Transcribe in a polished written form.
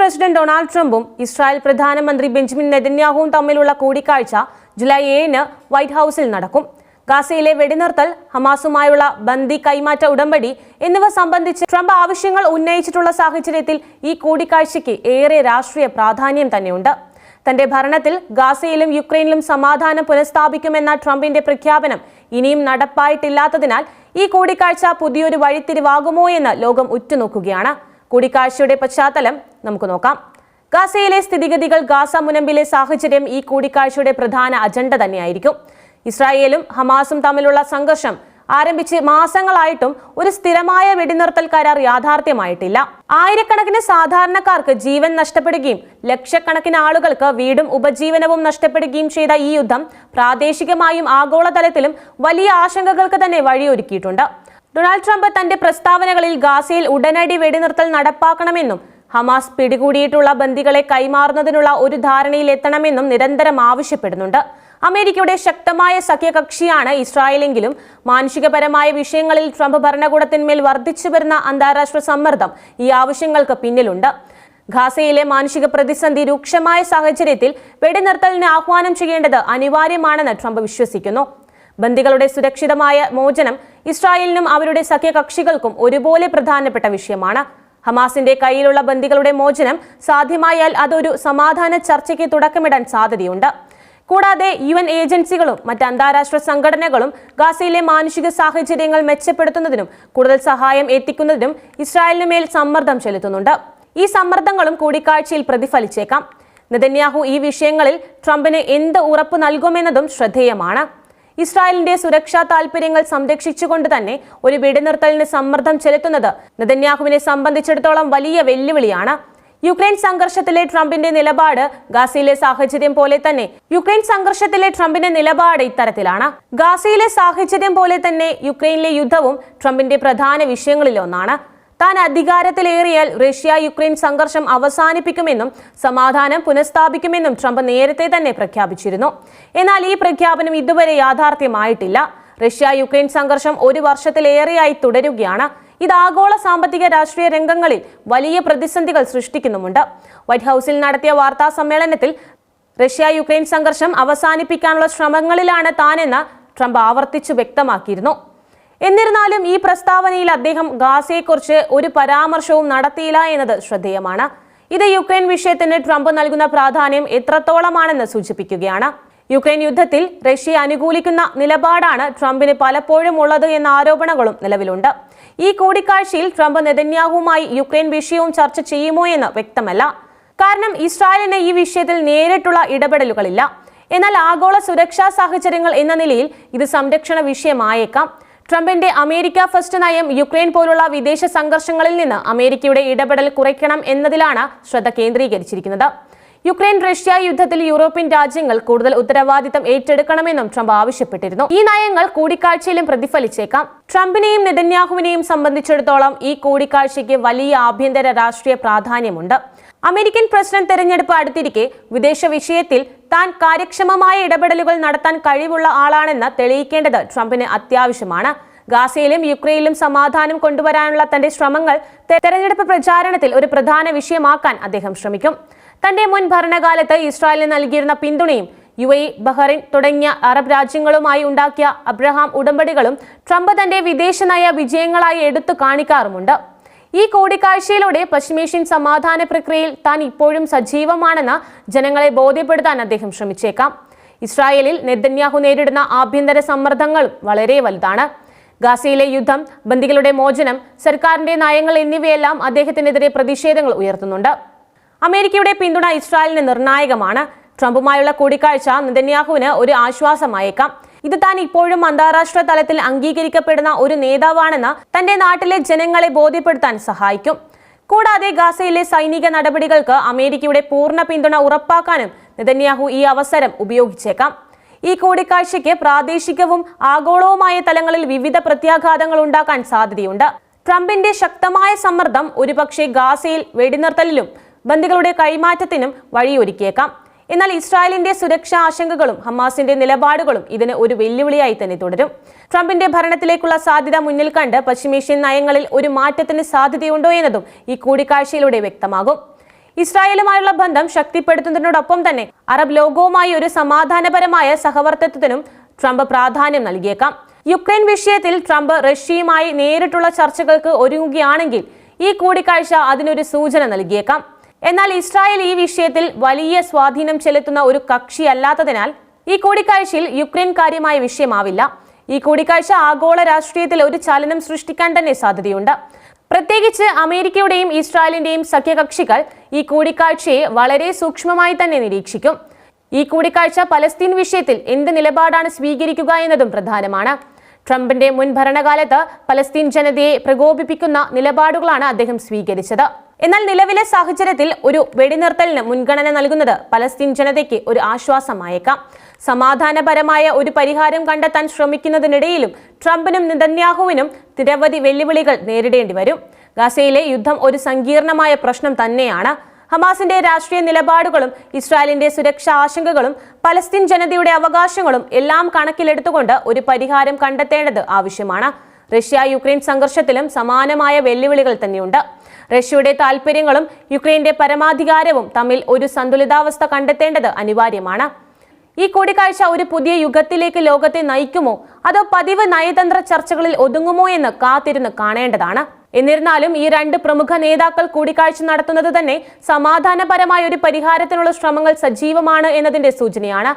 President Donald ട്രംപും Israel പ്രധാനമന്ത്രി Benjamin നെതന്യാഹുവും തമ്മിലുള്ള കൂടിക്കാഴ്ച ജൂലൈ 7-ന് വൈറ്റ് ഹൌസിൽ നടക്കും. ഗാസയിലെ വെടിനിർത്തൽ, ഹമാസുമായുള്ള ബന്ദി കൈമാറ്റ ഉടമ്പടി എന്നിവ സംബന്ധിച്ച് ട്രംപ് ആവശ്യങ്ങൾ ഉന്നയിച്ചിട്ടുള്ള സാഹചര്യത്തിൽ ഈ കൂടിക്കാഴ്ചയ്ക്ക് ഏറെ രാഷ്ട്രീയ പ്രാധാന്യം തന്നെയുണ്ട്. തന്റെ ഭരണത്തിൽ ഗാസയിലും യുക്രൈനിലും സമാധാനം പുനഃസ്ഥാപിക്കുമെന്ന ട്രംപിന്റെ പ്രഖ്യാപനം ഇനിയും നടപ്പായിട്ടില്ലാത്തതിനാൽ ഈ കൂടിക്കാഴ്ച പുതിയൊരു വഴിത്തിരിവാകുമോ എന്ന് ലോകം ഉറ്റുനോക്കുകയാണ്. കൂടിക്കാഴ്ചയുടെ പശ്ചാത്തലം നമുക്ക് നോക്കാം. ഗാസയിലെ സ്ഥിതിഗതികൾ, ഗാസ മുനമ്പിലെ സാഹചര്യം ഈ കൂടിക്കാഴ്ചയുടെ പ്രധാന അജണ്ട തന്നെയായിരിക്കും. ഇസ്രായേലും ഹമാസും തമ്മിലുള്ള സംഘർഷം ആരംഭിച്ച് മാസങ്ങളായിട്ടും ഒരു സ്ഥിരമായ വെടിനിർത്തൽ കരാർ യാഥാർത്ഥ്യമായിട്ടില്ല. ആയിരക്കണക്കിന് സാധാരണക്കാർക്ക് ജീവൻ നഷ്ടപ്പെടുകയും ലക്ഷക്കണക്കിന് ആളുകൾക്ക് വീടും ഉപജീവനവും നഷ്ടപ്പെടുകയും ചെയ്ത ഈ യുദ്ധം പ്രാദേശികമായും ആഗോളതലത്തിലും വലിയ ആശങ്കകൾക്ക് തന്നെ വഴിയൊരുക്കിയിട്ടുണ്ട്. ഡൊണാൾഡ് ട്രംപ് തന്റെ പ്രസ്താവനകളിൽ ഗാസയിൽ ഉടനടി വെടിനിർത്തൽ നടപ്പാക്കണമെന്നും ഹമാസ് പിടികൂടിയിട്ടുള്ള ബന്ദികളെ കൈമാറുന്നതിനുള്ള ഒരു ധാരണയിൽ എത്തണമെന്നും നിരന്തരം ആവശ്യപ്പെടുന്നുണ്ട്. അമേരിക്കയുടെ ശക്തമായ സഖ്യകക്ഷിയാണ് ഇസ്രായേലെങ്കിലും മാനുഷികപരമായ വിഷയങ്ങളിൽ ട്രംപ് ഭരണകൂടത്തിന്മേൽ വർദ്ധിച്ചു വരുന്ന അന്താരാഷ്ട്ര സമ്മർദ്ദം ഈ ആവശ്യങ്ങൾക്ക് പിന്നിലുണ്ട്. ഗാസയിലെ മാനുഷിക പ്രതിസന്ധി രൂക്ഷമായ സാഹചര്യത്തിൽ വെടിനിർത്തലിന് ആഹ്വാനം ചെയ്യേണ്ടത് അനിവാര്യമാണെന്ന് ട്രംപ് വിശ്വസിക്കുന്നു. ബന്ദികളുടെ സുരക്ഷിതമായ മോചനം ഇസ്രായേലിനും അവരുടെ സഖ്യകക്ഷികൾക്കും ഒരുപോലെ പ്രധാനപ്പെട്ട വിഷയമാണ്. ഹമാസിന്റെ കയ്യിലുള്ള ബന്ദികളുടെ മോചനം സാധ്യമായാൽ അതൊരു സമാധാന ചർച്ചയ്ക്ക് തുടക്കമിടാൻ സാധ്യതയുണ്ട്. കൂടാതെ UN ഏജൻസികളും മറ്റ് അന്താരാഷ്ട്ര സംഘടനകളും ഗാസയിലെ മാനുഷിക സാഹചര്യങ്ങൾ മെച്ചപ്പെടുത്തുന്നതിനും കൂടുതൽ സഹായം എത്തിക്കുന്നതിനും ഇസ്രായേലിന് മേൽ സമ്മർദ്ദം ചെലുത്തുന്നുണ്ട്. ഈ സമ്മർദ്ദങ്ങളും കൂടിക്കാഴ്ചയിൽ പ്രതിഫലിച്ചേക്കാം. നെതന്യാഹു ഈ വിഷയങ്ങളിൽ ട്രംപിന് എന്ത് ഉറപ്പ് നൽകുമെന്നതും ശ്രദ്ധേയമാണ്. ഇസ്രായേലിന്റെ സുരക്ഷാ താൽപര്യങ്ങൾ സംരക്ഷിച്ചുകൊണ്ട് തന്നെ ഒരു വെടിനിർത്തലിന് സമ്മർദ്ദം ചെലുത്തുന്നത് നെതന്യാഹുവിനെ സംബന്ധിച്ചിടത്തോളം വലിയ വെല്ലുവിളിയാണ്. യുക്രൈൻ സംഘർഷത്തിലെ ട്രംപിന്റെ നിലപാട് ഗാസയിലെ സാഹചര്യം പോലെ തന്നെ ഇത്തരത്തിലാണ്. ഗാസയിലെ സാഹചര്യം പോലെ തന്നെ യുക്രൈനിലെ യുദ്ധവും ട്രംപിന്റെ പ്രധാന വിഷയങ്ങളിലൊന്നാണ്. താൻ അധികാരത്തിലേറിയാൽ റഷ്യ യുക്രൈൻ സംഘർഷം അവസാനിപ്പിക്കുമെന്നും സമാധാനം പുനഃസ്ഥാപിക്കുമെന്നും ട്രംപ് നേരത്തെ തന്നെ പ്രഖ്യാപിച്ചിരുന്നു. എന്നാൽ ഈ പ്രഖ്യാപനം ഇതുവരെ യാഥാർത്ഥ്യമായിട്ടില്ല. റഷ്യ യുക്രൈൻ സംഘർഷം 1 വർഷത്തിലേറെയായി തുടരുകയാണ്. ഇത് ആഗോള സാമ്പത്തിക രാഷ്ട്രീയ രംഗങ്ങളിൽ വലിയ പ്രതിസന്ധികൾ സൃഷ്ടിക്കുന്നുമുണ്ട്. വൈറ്റ് ഹൌസിൽ നടത്തിയ വാർത്താ സമ്മേളനത്തിൽ റഷ്യ യുക്രൈൻ സംഘർഷം അവസാനിപ്പിക്കാനുള്ള ശ്രമങ്ങളിലാണ് താനെന്ന് ട്രംപ് ആവർത്തിച്ചു വ്യക്തമാക്കിയിരുന്നു. എന്നിരുന്നാലും ഈ പ്രസ്താവനയിൽ അദ്ദേഹം ഗാസയെക്കുറിച്ച് ഒരു പരാമർശവും നടത്തിയില്ല എന്നത് ശ്രദ്ധേയമാണ്. ഇത് യുക്രൈൻ വിഷയത്തിന് ട്രംപ് നൽകുന്ന പ്രാധാന്യം എത്രത്തോളമാണെന്ന് സൂചിപ്പിക്കുകയാണ്. യുക്രൈൻ യുദ്ധത്തിൽ റഷ്യയെ അനുകൂലിക്കുന്ന നിലപാടാണ് ട്രംപിന് പലപ്പോഴും ഉള്ളത് എന്ന ആരോപണങ്ങളും നിലവിലുണ്ട്. ഈ കൂടിക്കാഴ്ചയിൽ ട്രംപ് നെതന്യാഹുവുമായി യുക്രൈൻ വിഷയവും ചർച്ച ചെയ്യുമോ എന്ന് വ്യക്തമല്ല. കാരണം ഇസ്രായേലിന് ഈ വിഷയത്തിൽ നേരിട്ടുള്ള ഇടപെടലുകളില്ല. എന്നാൽ ആഗോള സുരക്ഷാ സാഹചര്യങ്ങൾ എന്ന നിലയിൽ ഇത് സംരക്ഷണ വിഷയമായേക്കാം. ട്രംപിന്റെ അമേരിക്ക ഫസ്റ്റ് നയം യുക്രൈൻ പോലുള്ള വിദേശ സംഘർഷങ്ങളിൽ നിന്ന് അമേരിക്കയുടെ ഇടപെടൽ കുറയ്ക്കണം എന്നതിലാണ് ശ്രദ്ധ കേന്ദ്രീകരിച്ചിരിക്കുന്നത്. യുക്രൈൻ റഷ്യ യുദ്ധത്തിൽ യൂറോപ്യൻ രാജ്യങ്ങൾ കൂടുതൽ ഉത്തരവാദിത്തം ഏറ്റെടുക്കണമെന്നും ട്രംപ് ആവശ്യപ്പെട്ടിരുന്നു. ഈ നയങ്ങൾ കൂടിക്കാഴ്ചയിലും പ്രതിഫലിച്ചേക്കാം. ട്രംപിനെയും നെതന്യാഹുവിനെയും സംബന്ധിച്ചിടത്തോളം ഈ കൂടിക്കാഴ്ചയ്ക്ക് വലിയ ആഭ്യന്തര രാഷ്ട്രീയ പ്രാധാന്യമുണ്ട്. അമേരിക്കൻ പ്രസിഡന്റ് തെരഞ്ഞെടുപ്പ് അടുത്തിരിക്കെ വിദേശ വിഷയത്തിൽ താൻ കാര്യക്ഷമമായ ഇടപെടലുകൾ നടത്താൻ കഴിവുള്ള ആളാണെന്ന് തെളിയിക്കേണ്ടത് ട്രംപിന് അത്യാവശ്യമാണ്. ഗാസയിലും യുക്രൈനിലും സമാധാനം കൊണ്ടുവരാനുള്ള തന്റെ ശ്രമങ്ങൾ തെരഞ്ഞെടുപ്പ് പ്രചാരണത്തിൽ ഒരു പ്രധാന വിഷയമാക്കാൻ അദ്ദേഹം ശ്രമിക്കും. തന്റെ മുൻ ഭരണകാലത്ത് ഇസ്രായേലിന് നൽകിയിരുന്ന പിന്തുണയും UAE, ബഹ്റൈൻ തുടങ്ങിയ അറബ് രാജ്യങ്ങളുമായി ഉണ്ടാക്കിയ അബ്രഹാം ഉടമ്പടികളും ട്രംപ് തന്റെ വിദേശ നയ വിജയങ്ങളായി എടുത്തു കാണിക്കാറുമുണ്ട്. ഈ കൂടിക്കാഴ്ചയിലൂടെ പശ്ചിമേഷ്യൻ സമാധാന പ്രക്രിയയിൽ താൻ ഇപ്പോഴും സജീവമാണെന്ന് ജനങ്ങളെ ബോധ്യപ്പെടുത്താൻ അദ്ദേഹം ശ്രമിച്ചേക്കാം. ഇസ്രായേലിൽ നെതന്യാഹു നേരിടുന്ന ആഭ്യന്തര സമ്മർദ്ദങ്ങളും വളരെ വലുതാണ്. ഗാസയിലെ യുദ്ധം, ബന്ദികളുടെ മോചനം, സർക്കാരിന്റെ നയങ്ങൾ എന്നിവയെല്ലാം അദ്ദേഹത്തിനെതിരെ പ്രതിഷേധങ്ങൾ ഉയർത്തുന്നുണ്ട്. അമേരിക്കയുടെ പിന്തുണ ഇസ്രായേലിന് നിർണായകമാണ്. ട്രംപുമായുള്ള കൂടിക്കാഴ്ച നെതന്യാഹുവിന് ഒരു ആശ്വാസമായേക്കാം. ഇത് താൻ ഇപ്പോഴും അന്താരാഷ്ട്ര തലത്തിൽ അംഗീകരിക്കപ്പെടുന്ന ഒരു നേതാവാണെന്ന് തന്റെ നാട്ടിലെ ജനങ്ങളെ ബോധ്യപ്പെടുത്താൻ സഹായിക്കും. കൂടാതെ ഗാസയിലെ സൈനിക നടപടികൾക്ക് അമേരിക്കയുടെ പൂർണ്ണ പിന്തുണ ഉറപ്പാക്കാനും നെതന്യാഹു ഈ അവസരം ഉപയോഗിച്ചേക്കാം. ഈ കൂടിക്കാഴ്ചയ്ക്ക് പ്രാദേശികവും ആഗോളവുമായ തലങ്ങളിൽ വിവിധ പ്രത്യാഘാതങ്ങൾ ഉണ്ടാക്കാൻ സാധ്യതയുണ്ട്. ട്രംപിന്റെ ശക്തമായ സമ്മർദ്ദം ഒരുപക്ഷെ ഗാസയിൽ വെടിനിർത്തലിലും ബന്ദികളുടെ കൈമാറ്റത്തിനും വഴിയൊരുക്കിയേക്കാം. എന്നാൽ ഇസ്രായേലിന്റെ സുരക്ഷാ ആശങ്കകളും ഹമാസിന്റെ നിലപാടുകളും ഇതിന് ഒരു വെല്ലുവിളിയായി തന്നെ തുടരും. ട്രംപിന്റെ ഭരണത്തിലേക്കുള്ള സാധ്യത മുന്നിൽ കണ്ട് പശ്ചിമേഷ്യൻ നയങ്ങളിൽ ഒരു മാറ്റത്തിന് സാധ്യതയുണ്ടോ എന്നതും ഈ കൂടിക്കാഴ്ചയിലൂടെ വ്യക്തമാകും. ഇസ്രായേലുമായുള്ള ബന്ധം ശക്തിപ്പെടുത്തുന്നതിനോടൊപ്പം തന്നെ അറബ് ലോകവുമായി ഒരു സമാധാനപരമായ സഹവർത്തിത്വത്തിനും ട്രംപ് പ്രാധാന്യം നൽകിയേക്കാം. യുക്രൈൻ വിഷയത്തിൽ ട്രംപ് റഷ്യയുമായി നേരിട്ടുള്ള ചർച്ചകൾക്ക് ഒരുങ്ങുകയാണെങ്കിൽ ഈ കൂടിക്കാഴ്ച അതിനൊരു സൂചന നൽകിയേക്കാം. എന്നാൽ ഇസ്രായേൽ ഈ വിഷയത്തിൽ വലിയ സ്വാധീനം ചെലുത്തുന്ന ഒരു കക്ഷിയല്ലാത്തതിനാൽ ഈ കൂടിക്കാഴ്ചയിൽ യുക്രൈൻ കാര്യമായ വിഷയമാവില്ല. ഈ കൂടിക്കാഴ്ച ആഗോള രാഷ്ട്രീയത്തിൽ ഒരു ചലനം സൃഷ്ടിക്കാൻ തന്നെ സാധ്യതയുണ്ട്. പ്രത്യേകിച്ച് അമേരിക്കയുടെയും ഇസ്രായേലിന്റെയും സഖ്യകക്ഷികൾ ഈ കൂടിക്കാഴ്ചയെ വളരെ സൂക്ഷ്മമായി തന്നെ നിരീക്ഷിക്കും. ഈ കൂടിക്കാഴ്ച പലസ്തീൻ വിഷയത്തിൽ എന്ത് നിലപാടാണ് സ്വീകരിക്കുക എന്നതും പ്രധാനമാണ്. ട്രംപിന്റെ മുൻ ഭരണകാലത്ത് പലസ്തീൻ ജനതയെ പ്രകോപിപ്പിക്കുന്ന നിലപാടുകളാണ് അദ്ദേഹം സ്വീകരിച്ചത്. എന്നാൽ നിലവിലെ സാഹചര്യത്തിൽ ഒരു വെടിനിർത്തലിന് മുൻഗണന നൽകുന്നത് പലസ്തീൻ ജനതയ്ക്ക് ഒരു ആശ്വാസമായേക്കാം. സമാധാനപരമായ ഒരു പരിഹാരം കണ്ടെത്താൻ ശ്രമിക്കുന്നതിനിടയിലും ട്രംപിനും നെതന്യാഹുവിനും നിരവധി വെല്ലുവിളികൾ നേരിടേണ്ടി വരും. ഗാസയിലെ യുദ്ധം ഒരു സങ്കീർണമായ പ്രശ്നം തന്നെയാണ്. ഹമാസിന്റെ രാഷ്ട്രീയ നിലപാടുകളും ഇസ്രായേലിന്റെ സുരക്ഷാ ആശങ്കകളും പലസ്തീൻ ജനതയുടെ അവകാശങ്ങളും എല്ലാം കണക്കിലെടുത്തുകൊണ്ട് ഒരു പരിഹാരം കണ്ടെത്തേണ്ടത് ആവശ്യമാണ്. റഷ്യ യുക്രൈൻ സംഘർഷത്തിലും സമാനമായ വെല്ലുവിളികൾ തന്നെയുണ്ട്. റഷ്യയുടെ താൽപര്യങ്ങളും യുക്രൈന്റെ പരമാധികാരവും തമ്മിൽ ഒരു സന്തുലിതാവസ്ഥ കണ്ടെത്തേണ്ടത് അനിവാര്യമാണ്. ഈ കൂടിക്കാഴ്ച ഒരു പുതിയ യുഗത്തിലേക്ക് ലോകത്തെ നയിക്കുമോ അതോ പതിവ് നയതന്ത്ര ചർച്ചകളിൽ ഒതുങ്ങുമോ എന്ന് കാത്തിരുന്ന് കാണേണ്ടതാണ്. എന്നിരുന്നാലും ഈ രണ്ട് പ്രമുഖ നേതാക്കൾ കൂടിക്കാഴ്ച നടത്തുന്നത് തന്നെ സമാധാനപരമായ ഒരു പരിഹാരത്തിനുള്ള ശ്രമങ്ങൾ സജീവമാണ് എന്നതിന്റെ സൂചനയാണ്.